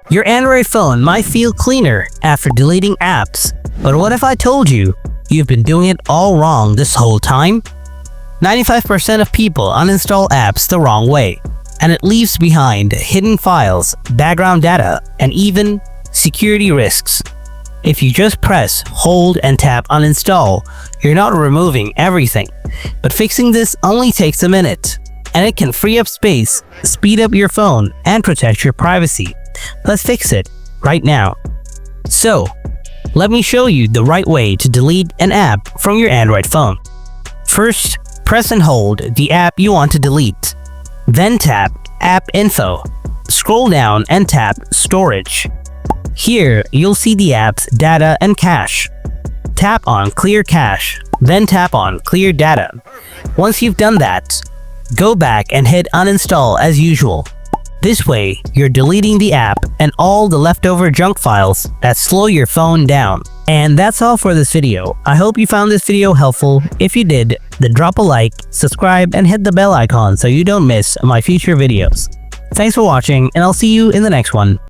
Your Android phone might feel cleaner after deleting apps, but what if I told you you've been doing it all wrong this whole time? 95% of people uninstall apps the wrong way, and it leaves behind hidden files, background data, and even security risks. If you just press, hold, and tap uninstall, you're not removing everything. But fixing this only takes a minute, and it can free up space, speed up your phone, and protect your privacy. Let's fix it right now. So, let me show you the right way to delete an app from your Android phone. First, press and hold the app you want to delete. Then tap App Info. Scroll down and tap Storage. Here, you'll see the app's data and cache. Tap on Clear Cache, then tap on Clear Data. Once you've done that, go back and hit Uninstall as usual. This way, you're deleting the app and all the leftover junk files that slow your phone down. And that's all for this video. I hope you found this video helpful. If you did, then drop a like, subscribe, and hit the bell icon so you don't miss my future videos. Thanks for watching, and I'll see you in the next one.